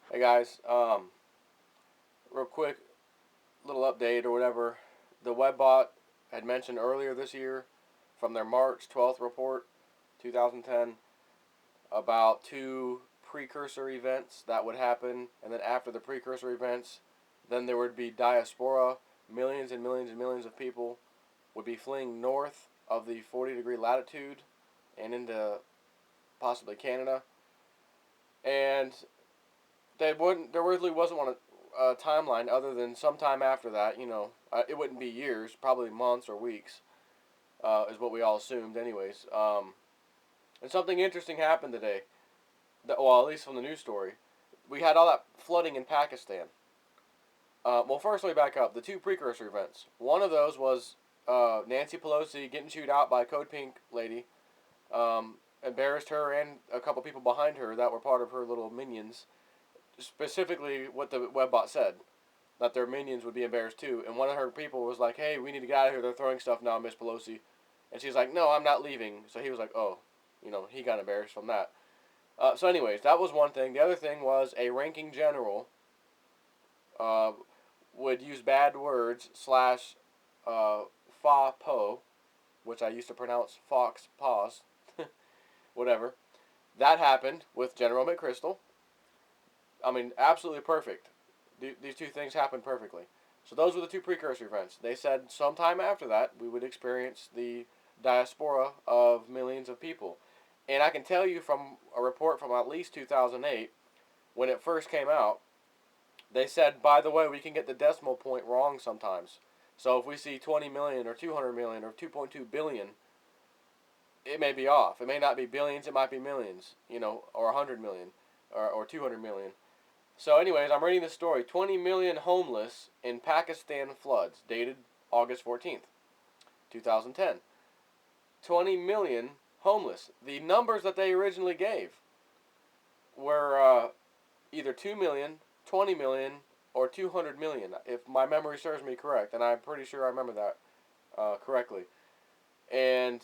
Hey guys, real quick little update or whatever. The Webbot had mentioned earlier this year from their March 12th report, 2010, about two precursor events that would happen, and then after the precursor events, then there would be diaspora. Millions and millions and millions of people would be fleeing north of the 40-degree latitude and into possibly Canada. And there really wasn't one timeline other than sometime after that. It wouldn't be years, probably months or weeks, is what we all assumed, anyways. And something interesting happened today. Well, at least from the news story, we had all that flooding in Pakistan. Well, first let me back up. The two precursor events. One of those was Nancy Pelosi getting chewed out by a Code Pink lady. Embarrassed her and a couple people behind her that were part of her little minions. Specifically, what the Webbot said, that their minions would be embarrassed too. And one of her people was like, "Hey, we need to get out of here. They're throwing stuff now, Miss Pelosi." And she's like, "No, I'm not leaving." So he was like, "Oh," he got embarrassed from that. So, anyways, that was one thing. The other thing was a ranking general uh, would use bad words slash fa po, which I used to pronounce fox paws, whatever. That happened with General McChrystal. I mean, absolutely perfect. These two things happened perfectly. So those were the two precursor events. They said sometime after that we would experience the diaspora of millions of people. And I can tell you from a report from at least 2008, when it first came out, they said, by the way, we can get the decimal point wrong sometimes. So if we see 20 million or 200 million or 2.2 billion, it may be off. It may not be billions, it might be millions, or 100 million or 200 million. So, anyways, I'm reading the story. 20 million homeless in Pakistan floods, dated August 14th, 2010. 20 million homeless. The numbers that they originally gave were either 2 million, 20 million, or 200 million, if my memory serves me correct, and I'm pretty sure I remember that correctly. And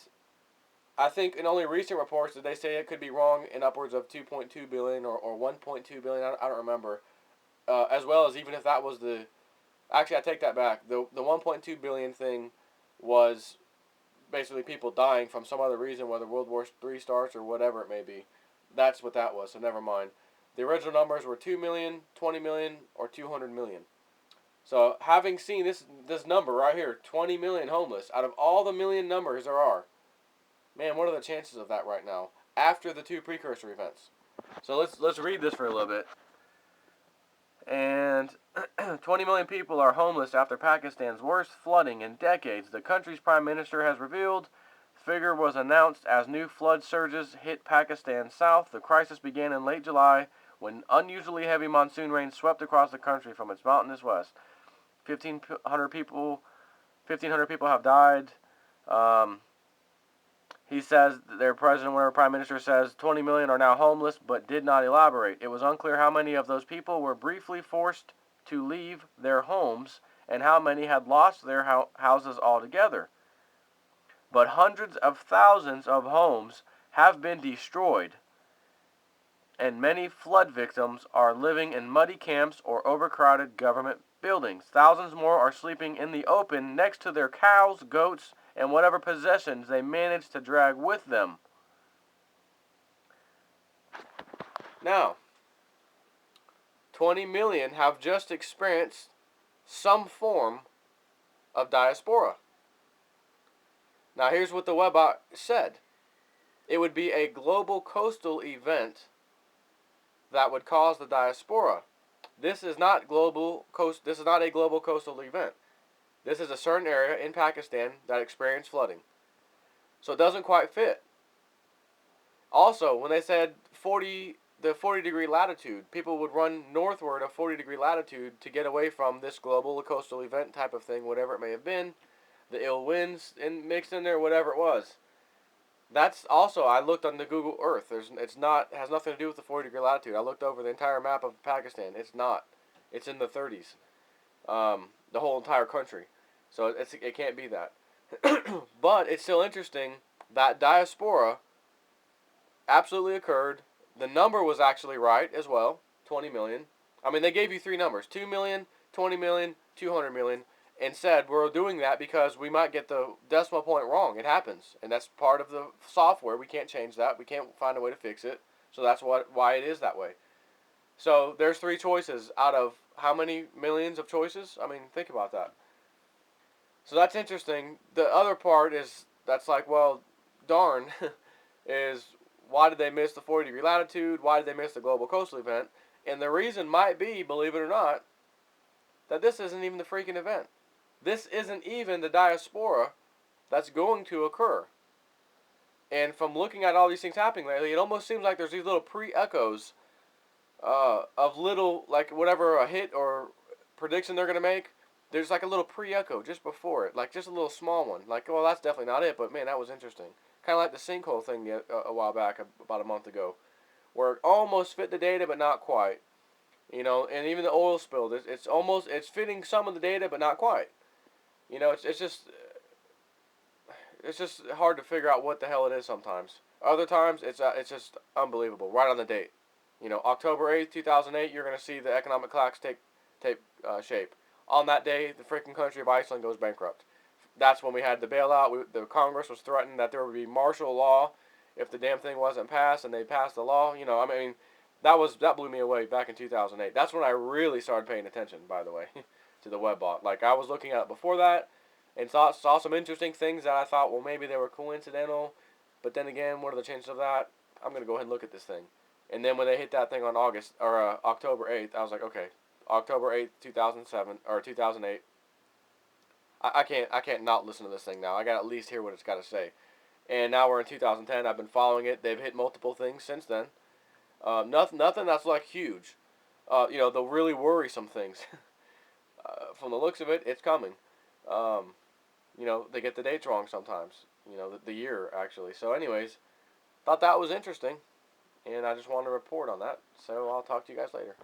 I think in only recent reports did they say it could be wrong in upwards of 2.2 billion or 1.2 billion. I don't remember. As well as even if that was the, actually I take that back. The 1.2 billion thing was basically people dying from some other reason, whether World War III starts or whatever it may be. That's what that was. So never mind. The original numbers were 2 million, 20 million, or 200 million. So having seen this number right here, 20 million homeless out of all the million numbers there are, man, what are the chances of that right now after the two precursor events? So let's read this for a little bit. And 20 million people are homeless after Pakistan's worst flooding in decades, the country's prime minister has revealed. The figure was announced as new flood surges hit Pakistan's south. The crisis began in late July when unusually heavy monsoon rain swept across the country from its mountainous west. 1,500 people, 1,500 people have died. Um, He says their president, whatever prime minister says, 20 million are now homeless, but did not elaborate. It was unclear how many of those people were briefly forced to leave their homes and how many had lost their houses altogether. But hundreds of thousands of homes have been destroyed, and many flood victims are living in muddy camps or overcrowded government buildings. Thousands more are sleeping in the open next to their cows, goats, and whatever possessions they managed to drag with them. Now, 20 million have just experienced some form of diaspora. Now, here's what the Webbot said. It would be a global coastal event that would cause the diaspora. This is not This is not a global coastal event. This is a certain area in Pakistan that experienced flooding. So it doesn't quite fit. Also, when they said the 40-degree latitude, people would run northward of 40-degree latitude to get away from this global coastal event type of thing, whatever it may have been, the ill winds mixed in there, whatever it was. That's also, I looked on the Google Earth. Has nothing to do with the 40-degree latitude. I looked over the entire map of Pakistan. It's not. It's in the 30s. The whole entire country. So it can't be that. But it's still interesting that diaspora absolutely occurred. The number was actually right as well. 20 million. I mean, they gave you three numbers: 2 million, 20 million, 200 million, and said we're doing that because we might get the decimal point wrong. It happens, and that's part of the software. We can't change that. We can't find a way to fix it. So that's why it is that way. So there's three choices out of how many millions of choices? I mean, think about that. So that's interesting. The other part is that's like, well, darn, is why did they miss the 40-degree latitude? Why did they miss the global coastal event? And the reason might be, believe it or not, that this isn't even the freaking event. This isn't even the diaspora that's going to occur. And from looking at all these things happening lately, it almost seems like there's these little pre-echoes of little, like whatever a hit or prediction they're going to make. There's like a little pre-echo just before it, like just a little small one. Like, well, that's definitely not it, but man, that was interesting. Kind of like the sinkhole thing a while back, about a month ago, where it almost fit the data, but not quite. And even the oil spill, it's fitting some of the data, but not quite. It's just hard to figure out what the hell it is sometimes. Other times, it's just unbelievable, right on the date. October 8th, 2008, you're going to see the economic collapse take shape. On that day, the freaking country of Iceland goes bankrupt. That's when we had the bailout. The Congress was threatening that there would be martial law if the damn thing wasn't passed, and they passed the law. That blew me away back in 2008. That's when I really started paying attention, by the way, to the webbot. Like, I was looking at it before that and saw some interesting things that I thought, well, maybe they were coincidental. But then again, what are the chances of that? I'm going to go ahead and look at this thing. And then when they hit that thing on October 8th, I was like, okay, October 8th, 2007 or 2008. I can't not listen to this thing now. I got to at least hear what it's got to say. And now we're in 2010. I've been following it. They've hit multiple things since then. Nothing that's like huge. The really worrisome things. From the looks of it, it's coming. They get the dates wrong sometimes. The year actually. So anyways, thought that was interesting. And I just wanted to report on that. So I'll talk to you guys later.